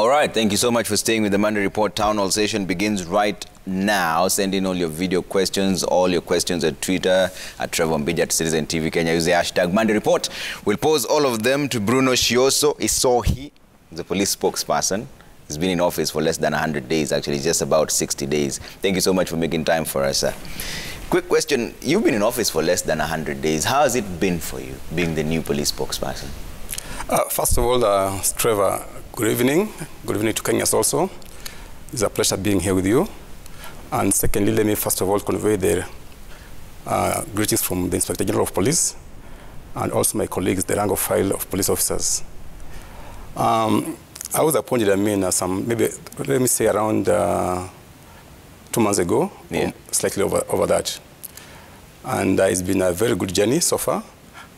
All right, thank you so much for staying with the Monday Report. Town Hall session begins right now. Send in all your video questions, all your questions at Twitter, at Trevor Mbija, at Citizen TV Kenya. Use the hashtag Monday Report. We'll pose all of them to Bruno Shioso Isohi, the police spokesperson. He's been in office for less than 100 days, actually, just about 60 days. Thank you so much for making time for us, sir. Quick question. You've been in office for less than 100 days. How has it been for you, being the new police spokesperson? First of all, Trevor, good evening. Good evening to Kenyans also. It's a pleasure being here with you. And secondly, let me first of all convey the greetings from the Inspector General of Police and also my colleagues, the rank of file of police officers. I was appointed, maybe, let me say around 2 months ago, yeah. Slightly over that. And it's been a very good journey so far.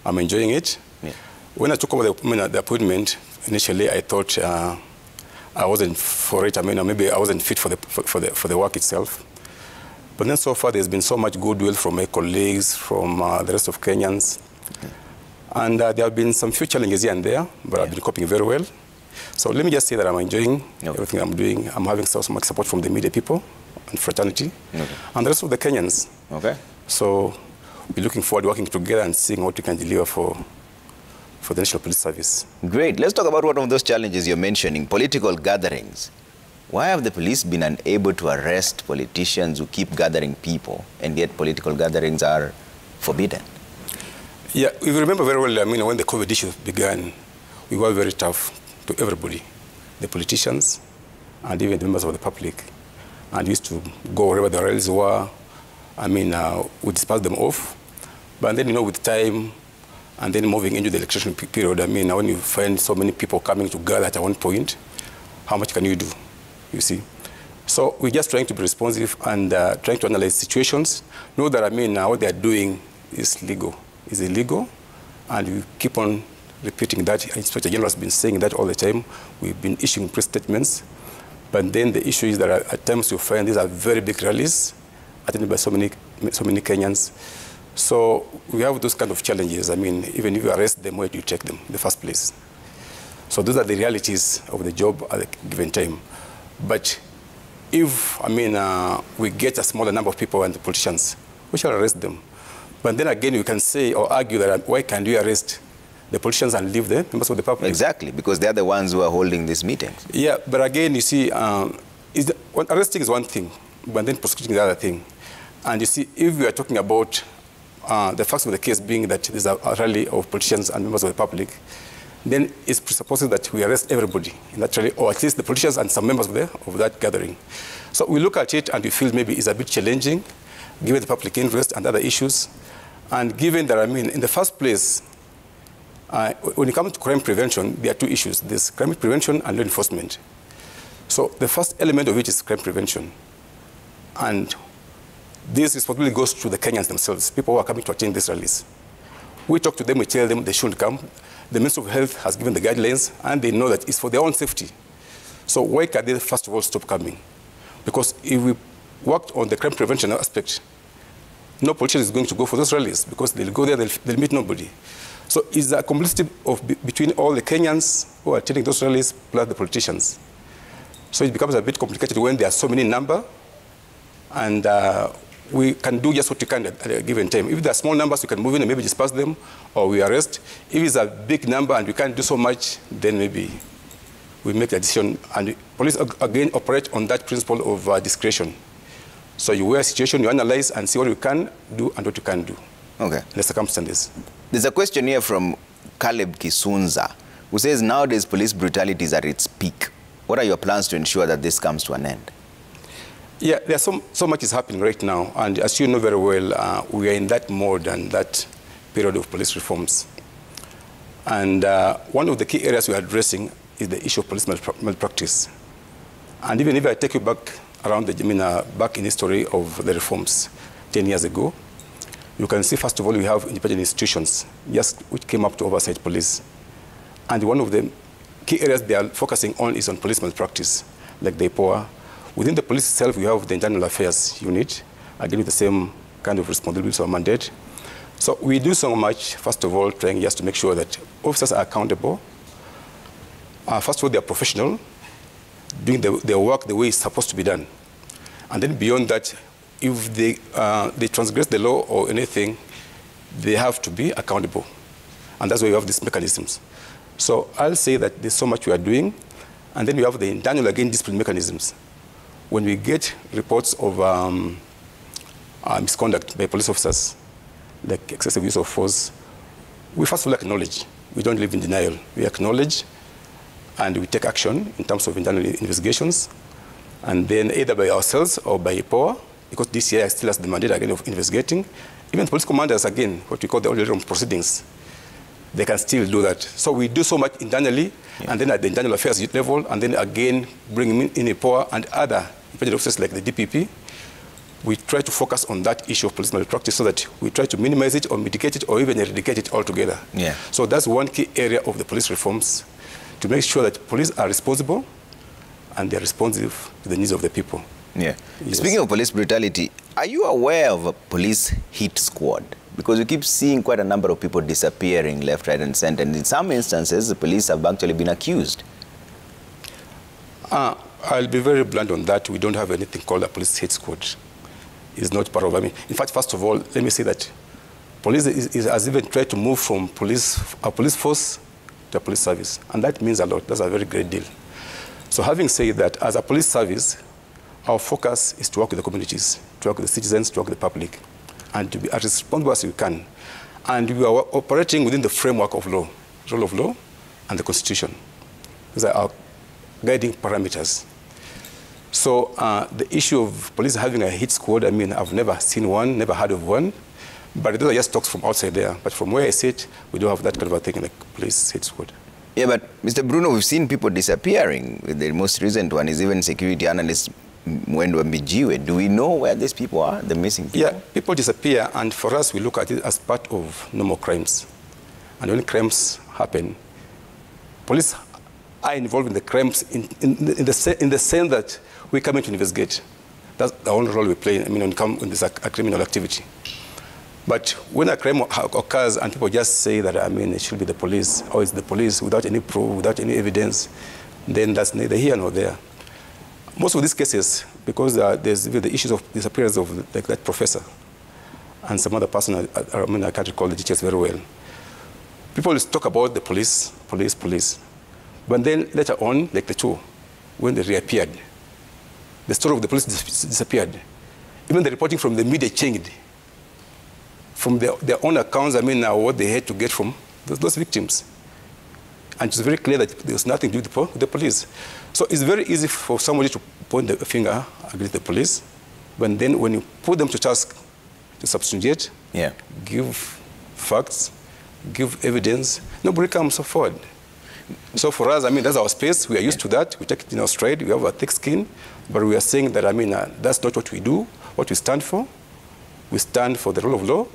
I'm enjoying it. Yeah. When I took over the appointment, initially I thought I wasn't for it. Maybe I wasn't fit for the work itself. But then so far there's been so much goodwill from my colleagues, from the rest of Kenyans. Okay. And there have been some few challenges here and there, but yeah. I've been coping very well. So let me just say that I'm enjoying everything I'm doing. I'm having so much support from the media people and fraternity and the rest of the Kenyans. Okay. So we're looking forward to working together and seeing what we can deliver for the National Police Service. Great. Let's talk about one of those challenges you're mentioning, political gatherings. Why have the police been unable to arrest politicians who keep gathering people, and yet political gatherings are forbidden? Yeah, we remember very well, when the COVID issue began, we were very tough to everybody, the politicians and even the members of the public. And used to go wherever the rallies were. We dispersed them off. But then, with time, and then moving into the election period, when you find so many people coming together at one point, how much can you do, you see? So we're just trying to be responsive and trying to analyze situations. Know that, what they're doing is legal, is illegal, and we keep on repeating that. Inspector General has been saying that all the time. We've been issuing press statements. But then the issue is that at times you find these are very big rallies attended by so many Kenyans. So we have those kind of challenges. Even if you arrest them, where do you take them in the first place? So those are the realities of the job at a given time. But if, we get a smaller number of people and the politicians, we shall arrest them. But then again, you can say or argue that why can't we arrest the politicians and leave the members of the public? Exactly, because they're the ones who are holding these meetings. Yeah, but again, you see, arresting is one thing, but then prosecuting is the other thing. And you see, if we are talking about the facts of the case being that there's a rally of politicians and members of the public, then it's presupposed that we arrest everybody in that rally, or at least the politicians and some members of that gathering. So we look at it and we feel maybe it's a bit challenging, given the public interest and other issues, and given that, in the first place, when it comes to crime prevention, there are two issues. There's crime prevention and law enforcement. So the first element of it is crime prevention. And this responsibility goes to the Kenyans themselves, people who are coming to attend these rallies. We talk to them, we tell them they shouldn't come. The Ministry of Health has given the guidelines, and they know that it's for their own safety. So why can they, first of all, stop coming? Because if we worked on the crime prevention aspect, no politician is going to go for those rallies, because they'll go there, they'll meet nobody. So it's a complicity between all the Kenyans who are attending those rallies plus the politicians. So it becomes a bit complicated when there are so many in number, and we can do just what we can at a given time. If there are small numbers, we can move in and maybe disperse them, or we arrest. If it's a big number and we can't do so much, then maybe we make a decision. And police, again, operate on that principle of discretion. So you weigh a situation, you analyze and see what you can do and what you can't do. Okay. The circumstances. There's a question here from Caleb Kisunza, who says, nowadays police brutality is at its peak. What are your plans to ensure that this comes to an end? Yeah, there's so much is happening right now. And as you know very well, we are in that mode and that period of police reforms. And one of the key areas we are addressing is the issue of police malpractice. And even if I take you back around back in history of the reforms 10 years ago, you can see, first of all, we have independent institutions which came up to oversight police. And one of the key areas they are focusing on is on police malpractice, like the POA. Within the police itself, we have the Internal Affairs Unit, again with the same kind of responsibilities or mandate. So we do so much, first of all, trying just to make sure that officers are accountable. First of all, they are professional. doing their work the way it's supposed to be done. And then beyond that, if they transgress the law or anything, they have to be accountable. And that's why we have these mechanisms. So I'll say that there's so much we are doing. And then we have the internal, again, discipline mechanisms. When we get reports of misconduct by police officers, like excessive use of force, we first of all acknowledge. We don't live in denial. We acknowledge and we take action in terms of internal investigations. And then either by ourselves or by power, because DCI still has the mandate again of investigating. Even police commanders, again, what we call the ordinary proceedings, they can still do that. So we do so much internally, and then at the internal affairs level, and then again bring in a power and other independent officers like the DPP. We try to focus on that issue of police malpractice so that we try to minimize it or mitigate it or even eradicate it altogether. Yeah. So that's one key area of the police reforms, to make sure that police are responsible and they're responsive to the needs of the people. Yeah. Yes. Speaking of police brutality, are you aware of a police hit squad? Because we keep seeing quite a number of people disappearing left, right, and center. And in some instances, the police have actually been accused. I'll be very blunt on that. We don't have anything called a police hit squad. It's not part of, in fact, first of all, let me say that police has even tried to move from a police force to a police service. And that means a lot. That's a very great deal. So having said that, as a police service, our focus is to work with the communities, to work with the citizens, to work with the public, and to be as responsible as we can. And we are operating within the framework of law, rule of law, and the Constitution. These are our guiding parameters. So the issue of police having a hit squad, I've never seen one, never heard of one, but those are just talks from outside there. But from where I sit, we don't have that kind of a thing like police hit squad. Yeah, but Mr. Bruno, we've seen people disappearing. The most recent one is even security analyst Mutyambai. Do we know where these people are, the missing people? Yeah, people disappear, and for us, we look at it as part of normal crimes. And when crimes happen, police are involved in the crimes in the sense that we come in to investigate. That's the only role we play, when there's a criminal activity. But when a crime occurs and people just say that, it should be the police, or it's the police without any proof, without any evidence, then that's neither here nor there. Most of these cases, because there's the issues of disappearance of like that professor and some other person, I can't recall the details very well. People talk about the police. But then later on, like the two, when they reappeared, the story of the police disappeared. Even the reporting from the media changed. From their own accounts, what they had to get from those victims. And it's very clear that there's nothing to do with the police. So it's very easy for somebody to point the finger against the police, but then when you put them to task to substantiate, give facts, give evidence, nobody comes forward. So for us, that's our space. We are used to that. We take it in our stride. We have a thick skin, but we are saying that, that's not what we do, what we stand for. We stand for the rule of law.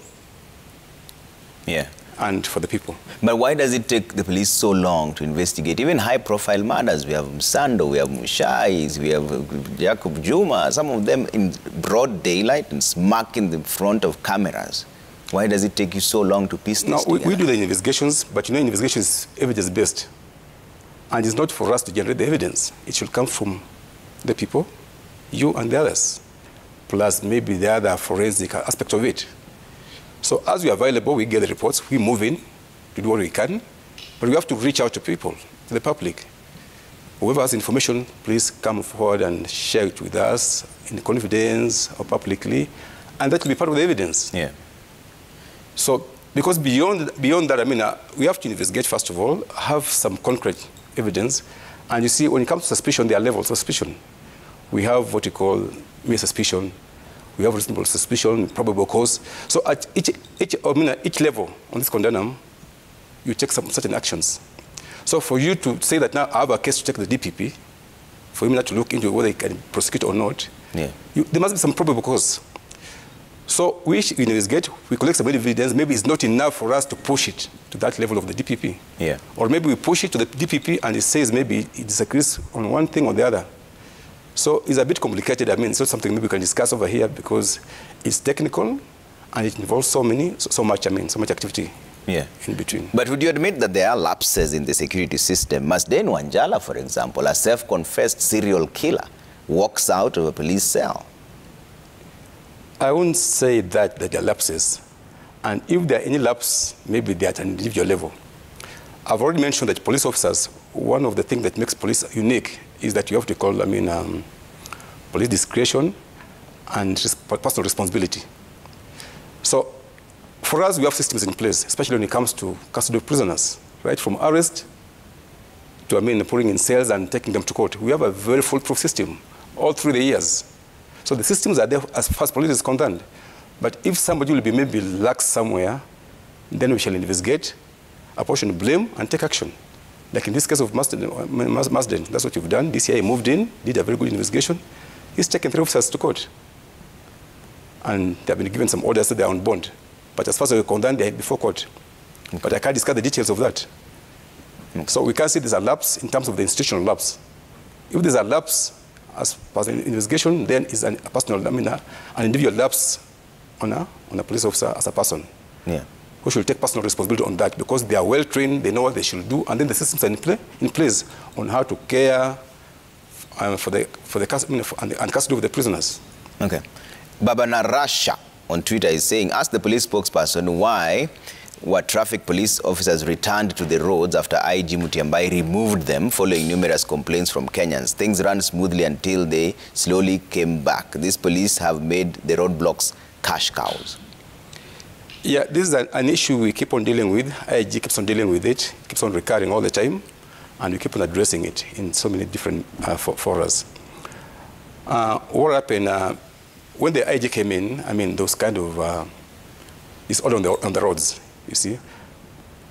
And for the people. But why does it take the police so long to investigate? Even high-profile murders, we have Msando, we have Mushais, we have Jacob Juma, some of them in broad daylight and smack in the front of cameras. Why does it take you so long to piece this together? We do the investigations, but investigation is evidence-based. And it's not for us to generate the evidence. It should come from the people, you and the others, plus maybe the other forensic aspect of it. So as we are available, we get the reports, we move in to do what we can, but we have to reach out to people, to the public. Whoever has information, please come forward and share it with us in confidence or publicly, and that will be part of the evidence. So, because beyond that, we have to investigate, first of all, have some concrete evidence, and you see, when it comes to suspicion, there are levels of suspicion. We have what we call mere suspicion. We have reasonable suspicion, probable cause. So at each level on this continuum, you take some certain actions. So for you to say that now I have a case to take the DPP, for him not to look into whether he can prosecute or not, there must be some probable cause. So we investigate, we collect some evidence. Maybe it's not enough for us to push it to that level of the DPP. Or maybe we push it to the DPP and it says maybe it disagrees on one thing or the other. So it's a bit complicated. It's not something maybe we can discuss over here because it's technical and it involves so much activity in between. But would you admit that there are lapses in the security system? Masden Wanjala, for example, a self-confessed serial killer, walks out of a police cell. I wouldn't say that there are lapses. And if there are any lapses, maybe they're at an individual level. I've already mentioned that police officers, one of the things that makes police unique is that you have to call, police discretion and personal responsibility. So for us, we have systems in place, especially when it comes to custody of prisoners, right? From arrest to, putting in cells and taking them to court. We have a very foolproof system all through the years. So the systems are there as far as police is concerned. But if somebody will be maybe lax somewhere, then we shall investigate, apportion blame, and take action. Like in this case of Masden, that's what you've done. This year he moved in, did a very good investigation. He's taken 3 officers to court. And they have been given some orders that they're on bond. But as far as we're concerned, they're before court. Okay. But I can't discuss the details of that. Okay. So we can't see there's a lapse in terms of the institutional lapse. If there's a lapse as far as an investigation, then it's a personal, an individual lapse on a police officer as a person. Yeah. Who should take personal responsibility on that because they are well trained, they know what they should do, and then the systems are in place on how to care for the custody of the prisoners. Okay. Babana Rasha on Twitter is saying, ask the police spokesperson why were traffic police officers returned to the roads after IG Mutyambai removed them following numerous complaints from Kenyans. Things ran smoothly until they slowly came back. These police have made the roadblocks cash cows. Yeah, this is an issue we keep on dealing with. IG keeps on dealing with it, keeps on recurring all the time, and we keep on addressing it in so many different forums. What happened when the IG came in, those kind of, it's all on the roads, you see.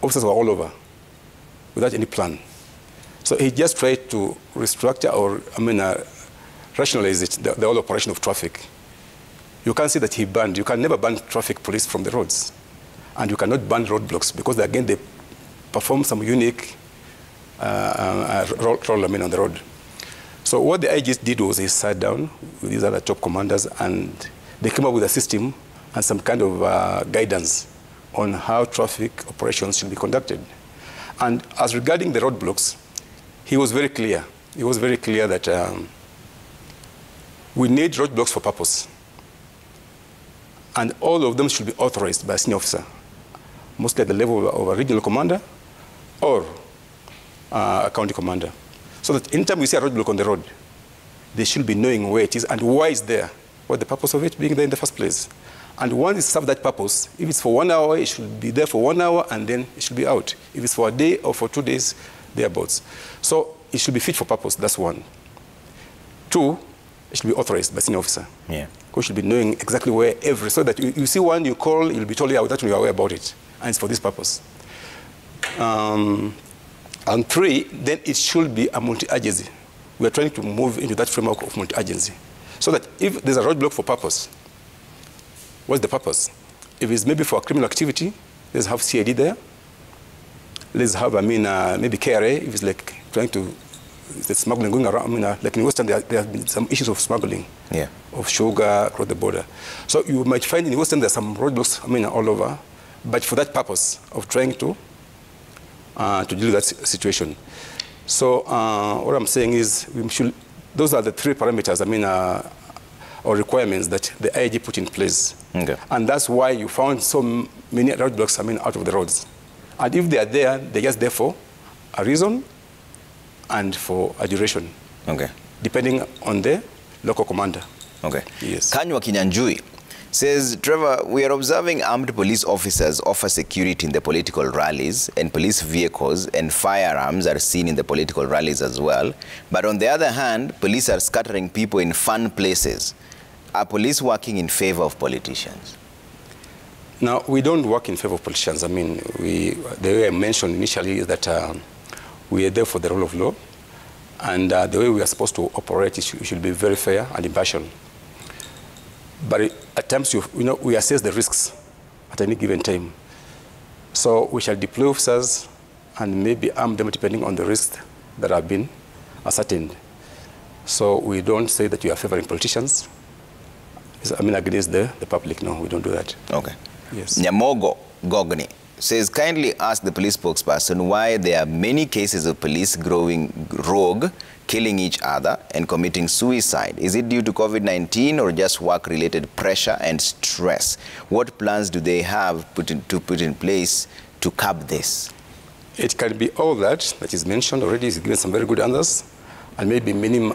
Officers were all over without any plan. So he just tried to restructure or, rationalize it, the whole operation of traffic. You can't say that he banned. You can never ban traffic police from the roads. And you cannot ban roadblocks because, again, they perform some unique role on the road. So what the IGs did was he sat down with these other top commanders and they came up with a system and some kind of guidance on how traffic operations should be conducted. And as regarding the roadblocks, he was very clear. He was very clear that we need roadblocks for purpose. And all of them should be authorized by a senior officer, mostly at the level of a regional commander or a county commander. So that anytime we see a roadblock on the road, they should be knowing where it is and why it's there, what the purpose of it being there in the first place. And once it serves that purpose, if it's for 1 hour, it should be there for 1 hour and then it should be out. If it's for a day or for 2 days, thereabouts. So it should be fit for purpose, that's one. 2, it should be authorized by senior officer. Yeah. Who should be knowing exactly where so that you see one, you call, you'll be told, yeah, that you are aware about it. And it's for this purpose. And 3, then it should be a multi-agency. We are trying to move into that framework of multi-agency. So that if there's a roadblock for purpose, what's the purpose? If it's maybe for a criminal activity, let's have CID there. Let's have, maybe KRA, if it's like trying to, the smuggling going around. Like in Western, there have been some issues of smuggling of sugar across the border. So you might find in Western there's some roadblocks, all over, but for that purpose of trying to deal with that situation. So what I'm saying is, those are the 3 parameters, or requirements that the IG put in place. Okay. And that's why you found so many roadblocks, out of the roads. And if they are there, they're just there for a reason and for a duration. Okay. Depending on the local commander. Okay. Yes. Kanywa Kinyanjui says, Trevor, we are observing armed police officers offer security in the political rallies, and police vehicles and firearms are seen in the political rallies as well. But on the other hand, police are scattering people in fun places. Are police working in favor of politicians? Now, we don't work in favor of politicians. The way I mentioned initially is that we are there for the rule of law, and the way we are supposed to operate should be very fair and impartial. But at times, we assess the risks at any given time. So we shall deploy officers and maybe arm them depending on the risks that have been ascertained. So we don't say that we are favoring politicians. Against the public. No, we don't do that. Okay. Yes. Nyamogo Gogni says, kindly ask the police spokesperson why there are many cases of police growing rogue, killing each other and committing suicide. Is it due to COVID-19 or just work-related pressure and stress? What plans do they have to put in place to curb this? It can be all that is mentioned already. He's given some very good answers, and maybe many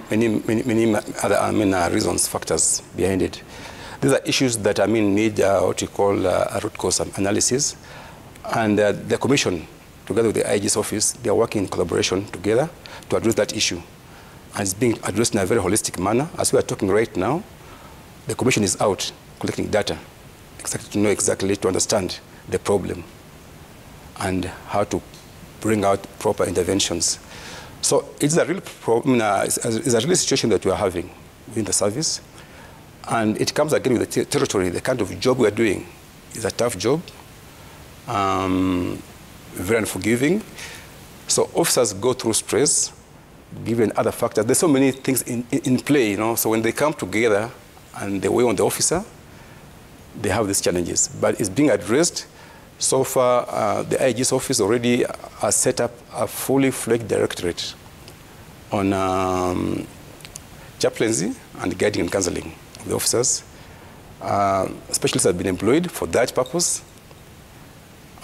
other reasons, factors behind it. These are issues that need what you call a root cause analysis, and the commission, together with the IG's office, they are working in collaboration together to address that issue, and it's being addressed in a very holistic manner. As we are talking right now, the commission is out collecting data, to know exactly, to understand the problem and how to bring out proper interventions. So it's a real problem. It's a real situation that we are having within the service. And it comes again with the territory. The kind of job we are doing is a tough job, very unforgiving. So officers go through stress, given other factors. There's so many things in play, So when they come together and they weigh on the officer, they have these challenges. But it's being addressed. So far, the IG's office already has set up a fully fledged directorate on chaplaincy and guiding and counseling of the officers. Specialists have been employed for that purpose,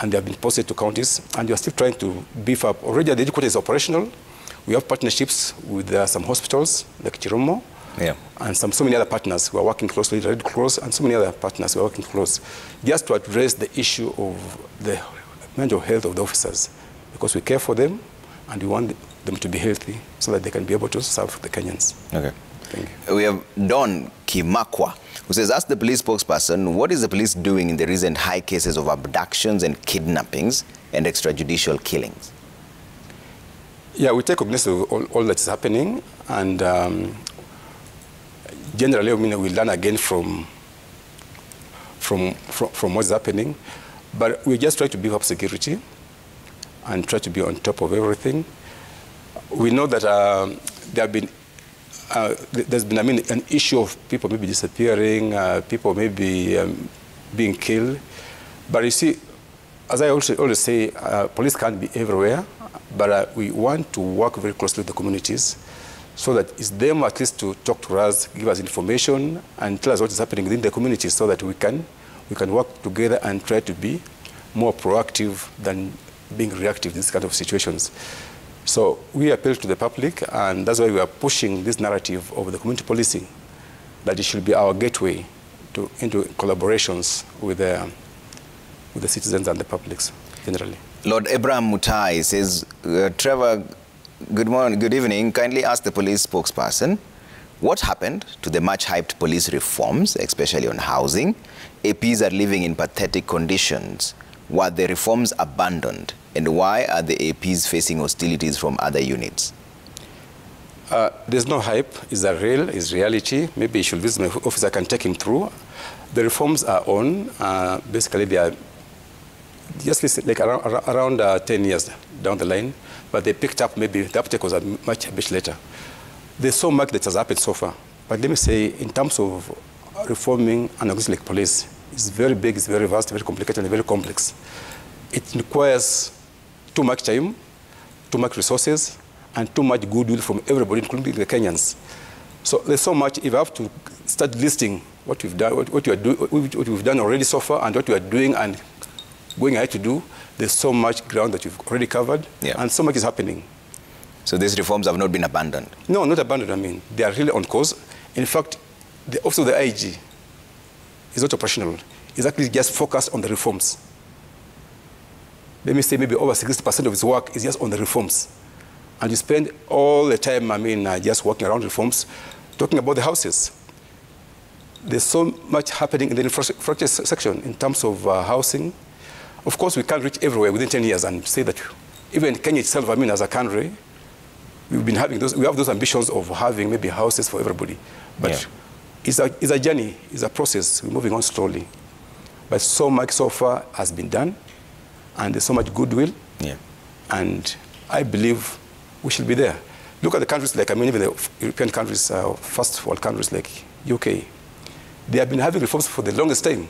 and they have been posted to counties, and we are still trying to beef up. Already the headquarters is operational. We have partnerships with some hospitals, like Chiromo, and so many other partners who are working closely, Red Cross, and so many other partners who are working close, just to address the issue of the mental health of the officers, because we care for them, and we want them to be healthy so that they can be able to serve the Kenyans. Okay. Thank you. We have Don Kimakwa, who says, ask the police spokesperson, what is the police doing in the recent high cases of abductions and kidnappings and extrajudicial killings? Yeah, we take cognizance of all that's happening, and generally, we learn again from what's happening, but we just try to beef up security and try to be on top of everything. We know that there's been an issue of people maybe disappearing, people maybe being killed, but you see, as I always say, police can't be everywhere, but we want to work very closely with the communities, so that it's them at least to talk to us, give us information, and tell us what is happening within the community, so that we can work together and try to be more proactive than being reactive in these kind of situations. So we appeal to the public, and that's why we are pushing this narrative of the community policing, that it should be our gateway into collaborations with the citizens and the publics generally. Lord Abraham Mutai says, Trevor, good morning, good evening. Kindly ask the police spokesperson, what happened to the much-hyped police reforms, especially on housing? APs are living in pathetic conditions. Were the reforms abandoned? And why are the APs facing hostilities from other units? There's no hype. It's reality. Maybe you should visit my office. I can take him through. The reforms are on. Basically, they are just like around 10 years down the line. But they picked up, maybe the uptake was much later. There's so much that has happened so far. But let me say, in terms of reforming an organization like police, it's very big, it's very vast, very complicated, and very complex. It requires too much time, too much resources, and too much goodwill from everybody, including the Kenyans. So there's so much. If I have to start listing what we've done, what we've done already so far, and what we are doing and going ahead to do, there's so much ground that we've already covered, and so much is happening. So these reforms have not been abandoned? No, not abandoned. They are really on course. In fact, the office of the IG is not operational. It's actually just focused on the reforms. Let me say maybe over 60% of its work is just on the reforms. And you spend all the time, just working around reforms, talking about the houses. There's so much happening in the infrastructure section in terms of housing. Of course, we can't reach everywhere within 10 years and say that even Kenya itself, as a country, we have those ambitions of having maybe houses for everybody. But it's a journey, it's a process. We're moving on slowly. But so much so far has been done, and there's so much goodwill. And I believe we should be there. Look at the countries like, even the European countries, first world countries like UK. They have been having reforms for the longest time.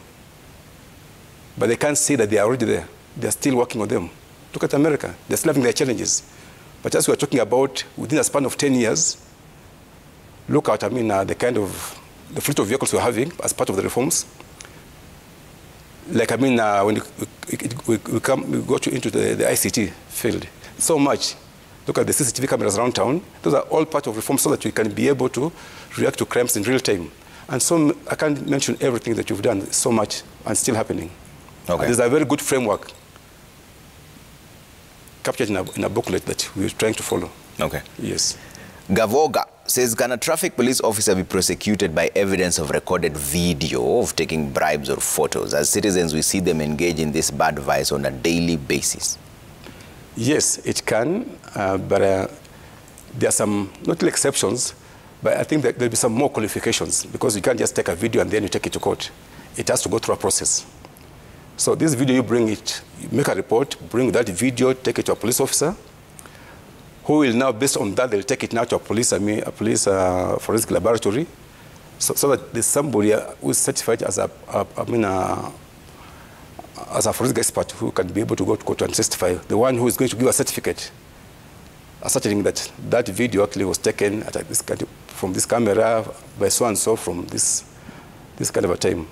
But they can't say that they are already there. they're still working on them. Look at America. They're still having their challenges. But as we're talking about, within a span of 10 years, look at, the fleet of vehicles we're having as part of the reforms. Like, when we go into the ICT field, so much. Look at the CCTV cameras around town. Those are all part of reforms so that we can be able to react to crimes in real time. And so I can't mention everything that you've done, so much, and still happening. Okay. There's a very good framework captured in a booklet that we're trying to follow. Okay. Yes. Gavoga says, can a traffic police officer be prosecuted by evidence of recorded video of taking bribes or photos? As citizens, we see them engage in this bad vice on a daily basis. Yes, it can, but there are some, not exceptions, but I think that there'll be some more qualifications because you can't just take a video and then you take it to court. It has to go through a process. So this video, you bring it, you make a report, bring that video, take it to a police officer, who will now, based on that, they'll take it now to a police forensic laboratory, so that there's somebody who is certified as a forensic expert who can be able to go to court and testify. The one who is going to give a certificate, ascertaining that that video actually was taken at from this camera by so and so from this kind of a time.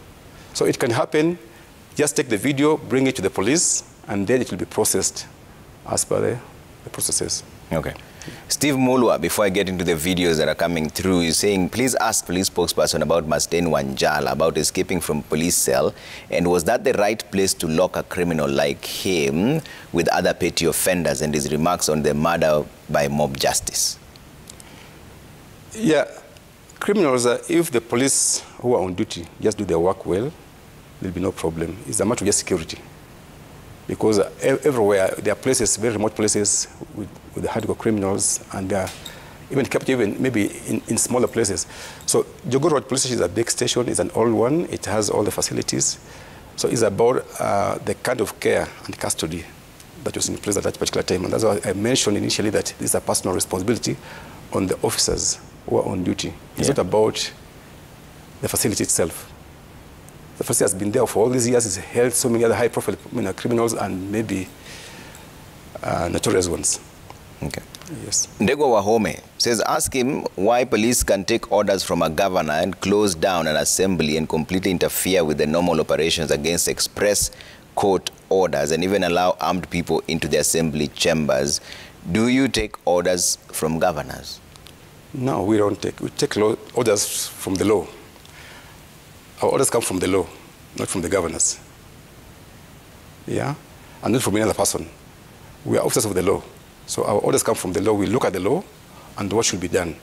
So it can happen. Just take the video, bring it to the police, and then it will be processed as per the processes. Okay. Steve Mulwa, before I get into the videos that are coming through, is saying, please ask police spokesperson about Masten Wanjala, about escaping from police cell, and was that the right place to lock a criminal like him with other petty offenders, and his remarks on the murder by mob justice? Yeah, criminals, if the police who are on duty just do their work well, there'll be no problem. It's a matter of just security. Because everywhere, there are places, very remote places with the hardcore criminals, and they are even kept maybe in smaller places. So Jogo Road Police Station is a big station, it's an old one, it has all the facilities. So it's about the kind of care and custody that was in place at that particular time. And that's why I mentioned initially that this is a personal responsibility on the officers who are on duty. It's not about the facility itself. The facility has been there for all these years. It's held so many other high-profile criminals and maybe notorious ones. Okay. Yes. Ndego Wahome says, ask him why police can take orders from a governor and close down an assembly and completely interfere with the normal operations against express court orders and even allow armed people into the assembly chambers. Do you take orders from governors? No, we don't take. We take orders from the law. Our orders come from the law, not from the governors. Yeah? And not from any other person. We are officers of the law. So our orders come from the law. We look at the law and what should be done.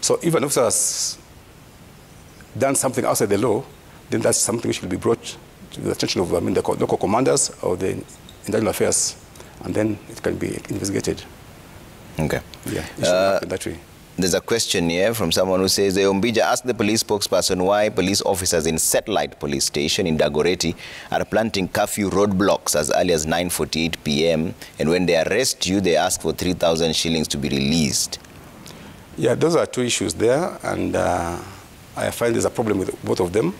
So if an officer has done something outside the law, then that's something which will be brought to the attention of the local commanders or the internal affairs, and then it can be investigated. Okay. Yeah, it should happen that way. There's a question here from someone who says, Ombija asked the police spokesperson why police officers in Satellite Police Station in Dagoretti are planting curfew roadblocks as early as 9:48 p.m. and when they arrest you, they ask for 3,000 shillings to be released. Yeah, those are two issues there, and I find there's a problem with both of them.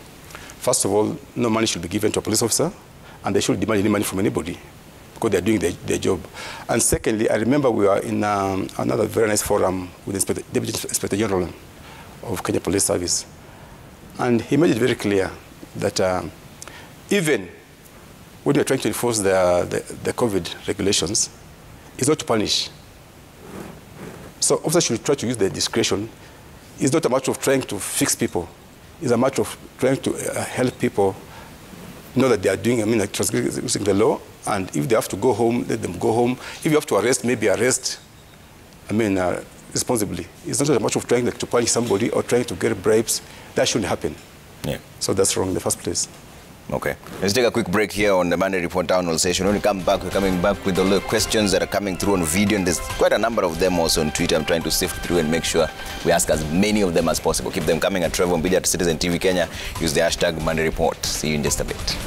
First of all, no money should be given to a police officer, and they shouldn't demand any money from anybody, because they're doing their job. And secondly, I remember we were in another very nice forum with the Deputy Inspector General of Kenya Police Service. And he made it very clear that even when you're trying to enforce the COVID regulations, it's not to punish. So officers should try to use their discretion. It's not a matter of trying to fix people. It's a matter of trying to help people know that they are doing, transgressing the law. And if they have to go home, let them go home. If you have to arrest, maybe arrest, responsibly. It's not a matter of trying to punish somebody or trying to get bribes. That shouldn't happen. Yeah. So that's wrong in the first place. Okay. Let's take a quick break here on the Monday Report Town Hall session. When we come back, we're coming back with all the questions that are coming through on video. And there's quite a number of them also on Twitter. I'm trying to sift through and make sure we ask as many of them as possible. Keep them coming at Trevor Mbija at Citizen TV Kenya. Use the hashtag Monday Report. See you in just a bit.